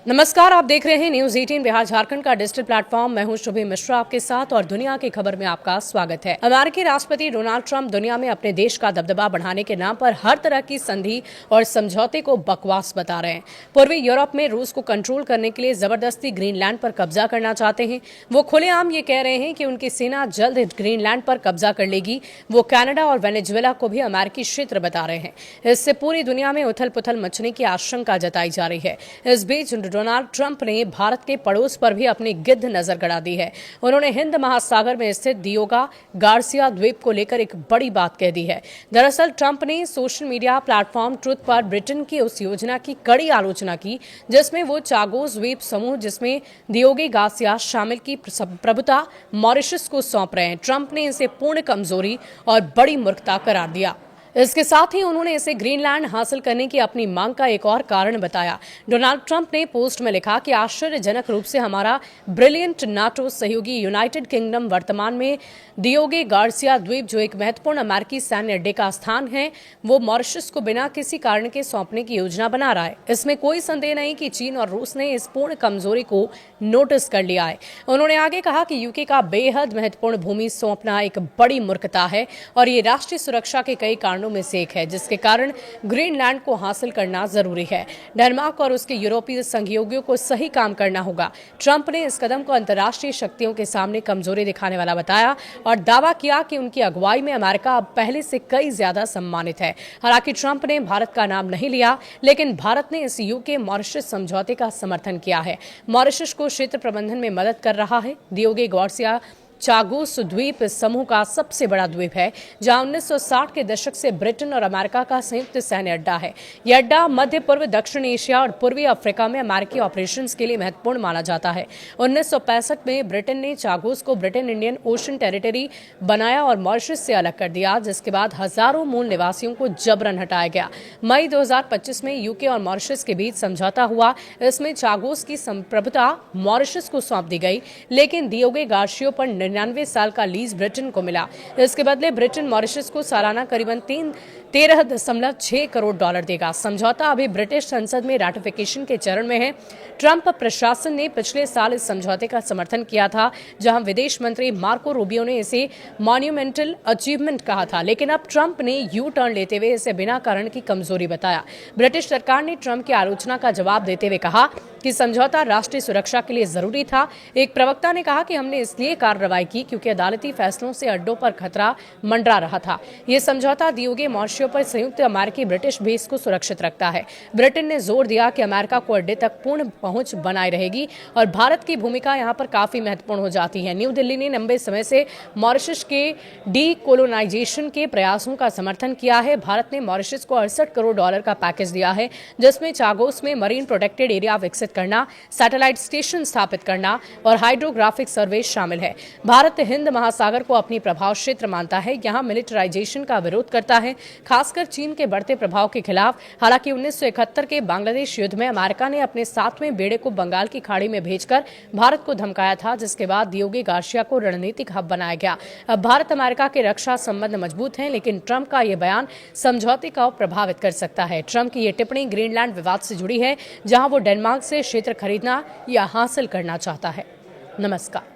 नमस्कार, आप देख रहे हैं न्यूज 18 बिहार झारखंड का डिजिटल प्लेटफॉर्म। मैं हूं शुभी मिश्रा आपके साथ और दुनिया की खबर में आपका स्वागत है। अमेरिकी राष्ट्रपति डोनाल्ड ट्रंप दुनिया में अपने देश का दबदबा बढ़ाने के नाम पर हर तरह की संधि और समझौते को बकवास बता रहे हैं। पूर्वी यूरोप में रूस को कंट्रोल करने के लिए जबरदस्ती ग्रीनलैंड पर कब्जा करना चाहते हैं। वो खुलेआम ये कह रहे हैं कि उनकी सेना जल्द ग्रीनलैंड पर कब्जा कर लेगी। वो कनाडा और वेनेजुएला को भी अमेरिकी क्षेत्र बता रहे हैं। इससे पूरी दुनिया में उथल पुथल मचने की आशंका जताई जा रही है। इस बीच डोनाल्ड ट्रंप ने भारत के पड़ोस पर भी अपनी गिद्ध नजर गड़ा दी है। उन्होंने हिंद महासागर में स्थित दियोगा गार्सिया द्वीप को लेकर एक बड़ी बात कह दी है। दरअसल ट्रंप ने सोशल मीडिया प्लेटफॉर्म ट्रुथ पर ब्रिटेन की उस योजना की कड़ी आलोचना की जिसमें वो चागोस द्वीप समूह जिसमें दियोगे गार्सिया शामिल की प्रभुता मॉरिशस को सौंप रहे हैं। ट्रंप ने इसे पूर्ण कमजोरी और बड़ी मूर्खता करार दिया। इसके साथ ही उन्होंने इसे ग्रीनलैंड हासिल करने की अपनी मांग का एक और कारण बताया। डोनाल्ड ट्रंप ने पोस्ट में लिखा कि आश्चर्यजनक रूप से हमारा ब्रिलियंट नाटो सहयोगी यूनाइटेड किंगडम वर्तमान में दियोगे गार्सिया द्वीप जो एक महत्वपूर्ण अमेरिकी सैन्य अड्डे का स्थान है वो मॉरिशस को बिना किसी कारण के सौंपने की योजना बना रहा है। इसमें कोई संदेह नहीं कि चीन और रूस ने इस पूर्ण कमजोरी को नोटिस कर लिया है। उन्होंने आगे कहा कि यूके का बेहद महत्वपूर्ण भूमि सौंपना एक बड़ी मूर्खता है और ये राष्ट्रीय सुरक्षा के कई कारणों में से एक है जिसके कारण ग्रीनलैंड को हासिल करना जरूरी है। डेनमार्क और उसके यूरोपीय सहयोगियों को सही काम करना होगा। ट्रंप ने इस कदम को अंतर्राष्ट्रीय शक्तियों के सामने कमजोरी दिखाने वाला बताया और दावा किया कि उनकी अगुवाई में अमेरिका अब पहले से कई ज्यादा सम्मानित है। हालांकि ट्रंप ने भारत का नाम नहीं लिया, लेकिन भारत ने इस यूके मॉरिशस समझौते का समर्थन किया है। मॉरिशस को क्षेत्र प्रबंधन में मदद कर रहा है। दियोगे गार्सिया चागोस द्वीप समूह का सबसे बड़ा द्वीप है जहां 1960 के दशक से ब्रिटेन और अमेरिका का संयुक्त सैन्य अड्डा है। यह अड्डा मध्य पूर्व, दक्षिण एशिया और पूर्वी अफ्रीका में अमेरिकी ऑपरेशंस के लिए महत्वपूर्ण माना जाता है। 1965 में ब्रिटेन ने चागोस को ब्रिटेन इंडियन ओशन टेरिटरी बनाया और मॉरिशस से अलग कर दिया, जिसके बाद हजारों मूल निवासियों को जबरन हटाया गया। मई 2025 में यूके और मॉरिशस के बीच समझौता हुआ। इसमें चागोस की संप्रभुता मॉरिशस को सौंप दी गई, लेकिन दियोगे गार्सिया पर 99 साल का लीज ब्रिटेन को मिला। इसके बदले ब्रिटेन मॉरिशस को सालाना करीबन 13.6 करोड़ डॉलर देगा। समझौता अभी ब्रिटिश संसद में रैटिफिकेशन के चरण में है। ट्रंप प्रशासन ने पिछले साल इस समझौते का समर्थन किया था, जहां विदेश मंत्री मार्को रूबियो ने इसे मॉन्यूमेंटल अचीवमेंट कहा था, लेकिन अब ट्रंप ने यू टर्न लेते हुए इसे बिना कारण की कमजोरी बताया। ब्रिटिश सरकार ने ट्रंप की आलोचना का जवाब देते हुए कहा कि समझौता राष्ट्रीय सुरक्षा के लिए जरूरी था। एक प्रवक्ता ने कहा कि हमने इसलिए कार्रवाई की क्योंकि अदालती फैसलों से अड्डों पर खतरा मंडरा रहा था। यह समझौता दियोगे मॉरिशस पर संयुक्त अमेरिकी ब्रिटिश बेस को सुरक्षित रखता है। ब्रिटेन ने जोर दिया कि अमेरिका को अड्डे तक पूर्ण पहुंच बनाए रहेगी और भारत की भूमिका यहां पर काफी महत्वपूर्ण हो जाती है। न्यू दिल्ली ने लंबे समय से मॉरिशस के डीकोलोनाइजेशन के प्रयासों का समर्थन किया है। भारत ने मॉरिशस को 68 करोड़ डॉलर का पैकेज दिया है, जिसमें चागोस में मरीन प्रोटेक्टेड एरिया विकसित करना, सैटेलाइट स्टेशन स्थापित करना और हाइड्रोग्राफिक सर्वे शामिल है। भारत हिंद महासागर को अपनी प्रभाव क्षेत्र मानता है, यहां मिलिटराइजेशन का विरोध करता है, खासकर चीन के बढ़ते प्रभाव के खिलाफ। हालांकि 1971 के बांग्लादेश युद्ध में अमेरिका ने अपने 7वें बेड़े को बंगाल की खाड़ी में भेजकर भारत को धमकाया था, जिसके बाद दियोगे गार्सिया को रणनीतिक हब बनाया गया। अब भारत अमेरिका के रक्षा संबंध मजबूत हैं, लेकिन ट्रंप का यह बयान समझौते को प्रभावित कर सकता है। ट्रंप की यह टिप्पणी ग्रीनलैंड विवाद से जुड़ी है, जहां वो डेनमार्क से क्षेत्र खरीदना या हासिल करना चाहता है। नमस्कार।